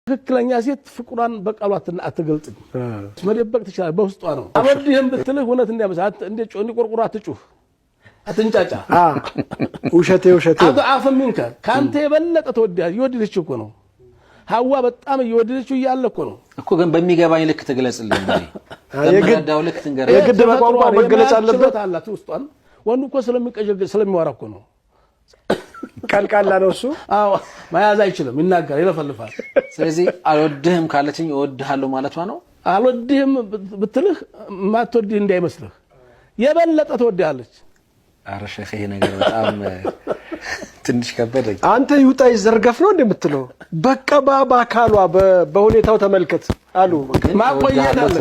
ትክክለኛ ሴት ፍቅሯን በቃሏትና አትገልጽም መደበቅ ትችላለች በውስጧ ነው አበድህም ብትልህ እውነት እንዲያመሳት እንደ ጮኒ ቆርቆሮ አትጩህ አትንጫጫ ውሸቴ አضعف منك ካንተ የበለጠ ተወዳጅ ይወድልሽ እኮ ነው ሐዋ በጣም ይወድልሽ ይያለ እኮ ነው እኮ ግን በሚገባኝ ልክ ትግለጽልኝ እንዴ የግዳው ልክ ትንገር የግድ በቋንቋ መገለጽ አለበት አላት ውስጧን ወንዱ እኮ ስለሚወራ እኮ ነው ቀልቃላ ነው እሱ አዎ ማያዝ አይችልም ይናገር ይለፈልፋል ስለዚህ አልወድህም ካለችኝ እወድሃለሁ ማለቷ ነው አልወድህም ብትልህ ማትወድህ እንዳይመስልህ የበለጠ ተወድሃለች አረ ሸህ ይሄ ነገር በጣም ትንሽ ከበደኝ አንተ ይውጣ ይዘርገፍ ነው እንደምትለው በቃ ባካሏ በሁኔታው ተመልከት አሉ ማቆየት አለ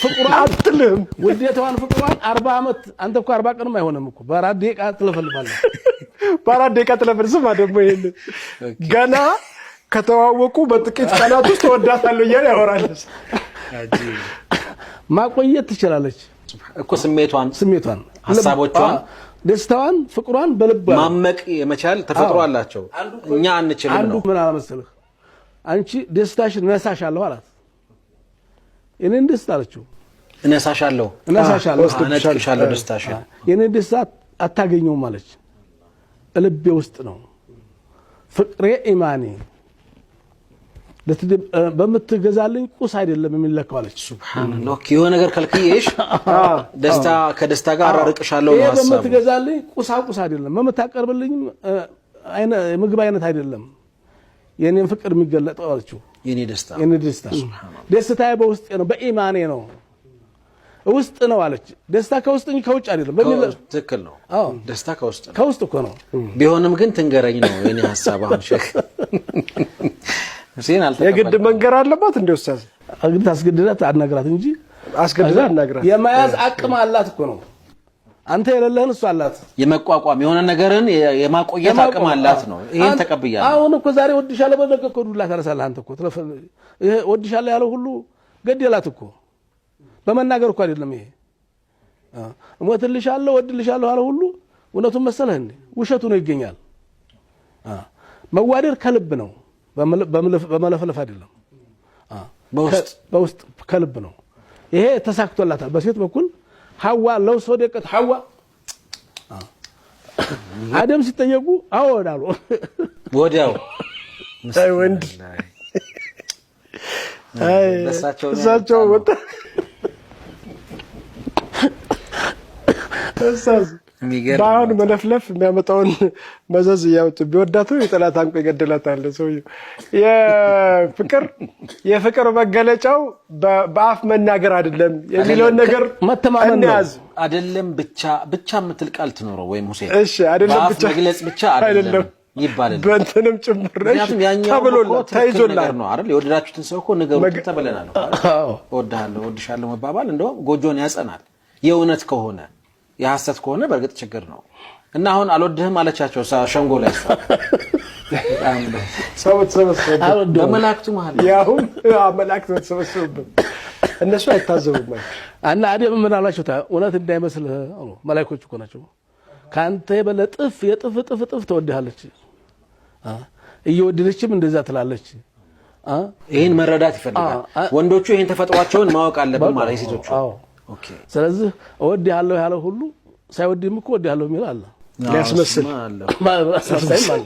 ፍቅሯን አትልም ውዴታዋን ፍቅሯን 40 አመት አንተ እኮ 40 ቀንም አይሆንም እኮ በአራት ደቂቃ ትለፈልፋለህ በአራት ደቂቃ ትለፈልስም ደግሞ ይሄን ገና ከተዋወቁ በጥቂት ቀናት ውስጥ ተወዳታለሁ እያለ ያወራል ማቆየት ትችላለች እኮ ስሜቷን ሐሳቦቿን ደስታዋን ፍቅሯን በልባ ማመቅ የመቻል ተፈጥሮ አላቸው እኛ አንችልም ነው አንዱ ምን አመሰለህ አንቺ ደስታሽን ነሳሻለሁ አላት የኔን ደስታ አለችው እነሳሻለሁ አነጥቅሻለሁ ደስታሽን የኔን ደስታ አታገኘውም ማለች ልቤ ውስጥ ነው ፍቅሬ ኢማኒ በመትገዛልኝ ቁስ አይደለም የሚለካው አለች ሱብሃንአላህ የሆነ ነገር ከልክዬሽ ደስታ ከደስታ ጋር አራርቅሻለሁ ነው ሐሳብ በመትገዛልኝ ቁስ አይደለም በመታቀርብልኝ ምግብ አይነት አይደለም የኔን ፍቅር የሚገለጠው አለችው የኔ ደስታ ደስታዬ በውስጥ ነው በኢማኔ ነው ውስጥ ነው አለች ደስታ ከውስጥ እንጂ ከውጭ አይደለም በሚል ትክክል ነው ደስታ ከውስጥ እኮ ነው ቢሆንም ግን ትንገረኝ ነው የኔ ሐሳብ አሁን ሼክ ሁሴን የግድ መንገር አለባት እንደ ኡስታዝ አግድ አስገድዳት አናግራት እንጂ አስገድዳት አናግራት የማያዝ አቅም አላት እኮ ነው አንተ የሌለህን እሱ አላት የመቋቋም የሆነ ነገርን የማቆየት አቅም አላት ነው ይሄን ተቀበያለሁ አሁን እኮ ዛሬ ወድሻለሁ በደቀ እኮ ዱላ ታረሳለህ አንተ እኮ ይሄ ወድሻለሁ ያለው ሁሉ ገደላት እኮ በመናገር እኮ አይደለም ይሄ እሞትልሻለሁ ወድልሻለሁ ያለው ሁሉ እውነቱን መሰለህ እንዴ ውሸቱ ነው ይገኛል መዋደር ከልብ ነው በመለፈለፍ አይደለም በውስጥ ከልብ ነው ይሄ ተሳክቶላታል በሴት በኩል ሐዋ ለው ሶደቀት ሐዋ አደም ሲጠየቁ አወዳሉ ወዲያው አይ ወንድ አይ እሳቸው ወጣ እሳዝ ባሁን መለፍለፍ የሚያመጣውን መዘዝ ያውጥ ቢወዳቱ የጠላት አንቆ ይገደላታል ሰውዬው የፍቅር መገለጫው በአፍ መናገር አይደለም የሚለው ነገር መተማመን አይደለም ብቻ የምትል ቃል ትኖረው ወይ ሙሴ እሺ አይደለም ብቻ መግለጽ ብቻ አይደለም ይባላል በእንተንም ጭምር ተብሎላ ተይዞላል ነው አይደል የወደዳችሁትን ሰው እኮ ነገሩ ተበለና ነው ወድሃለሁ ወድሻለሁ መባባል እንደው ጎጆን ያጸናል የእውነት ከሆነ የሐሰት ከሆነ በርግጥ ችግር ነው እና አሁን አልወድህም አለቻቸው ሸንጎ ላይ ሰውት በመላእክቱ መሃል ያው መላእክቱ ተሰበሰቡበት እነሱ አይታዘቡም እና አደም ምን አላቸው እውነት እንዳይመስልህ መላእክቶች እኮ ናቸው ካንተ የበለጥፍ የጥፍ ተወድሃለች እየወደደችም እንደዛ ትላለች ይሄን መረዳት ይፈልጋል ወንዶቹ ይሄን ተፈጥሯቸውን ማወቅ አለበት ማለት የሴቶቹ ኦኬ ስለዚህ እወድሃለሁ ያለው ሁሉ ሳይወድም እኮ እወድሃለሁ የሚል አለ ሊያስመስል ማለት